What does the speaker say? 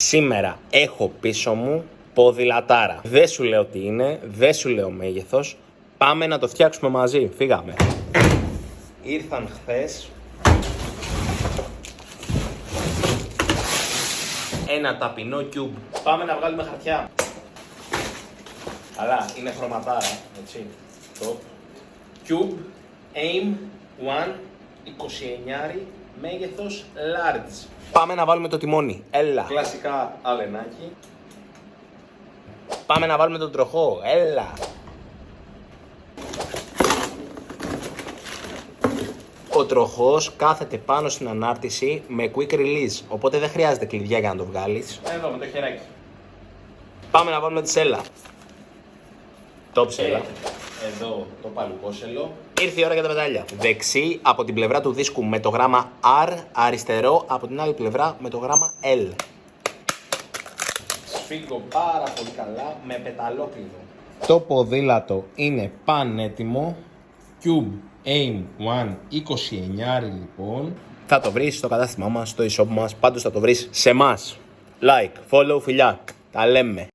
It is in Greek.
Σήμερα έχω πίσω μου ποδηλατάρα. Δεν σου λέω τι είναι, δεν σου λέω μέγεθος. Πάμε να το φτιάξουμε μαζί. Φύγαμε. Ήρθαν χθες ένα ταπεινό cube. Πάμε να βγάλουμε χαρτιά. Αλλά είναι χρωματάρα, έτσι. Το cube aim 1 29 μέγεθος large. Πάμε να βάλουμε το τιμόνι. Έλα. Κλασικά αλενάκι. Πάμε να βάλουμε τον τροχό. Έλα. Ο τροχός κάθεται πάνω στην ανάρτηση με quick release, οπότε δεν χρειάζεται κλειδιά για να το βγάλεις. Εδώ με το χεράκι. Πάμε να βάλουμε τη σέλα. Το ψέλα. Εδώ το παλουκόσελο. Ήρθε η ώρα για τα πετάλια. Δεξί από την πλευρά του δίσκου με το γράμμα R, αριστερό από την άλλη πλευρά με το γράμμα L. Σφίγγω πάρα πολύ καλά με πεταλόκλειδο. Το ποδήλατο είναι πανέτοιμο. Cube Aim 1 29 λοιπόν. Θα το βρεις στο κατάστημά μας, στο e-shop μας, πάντως θα το βρεις σε εμάς. Like, follow, φιλιά. Τα λέμε.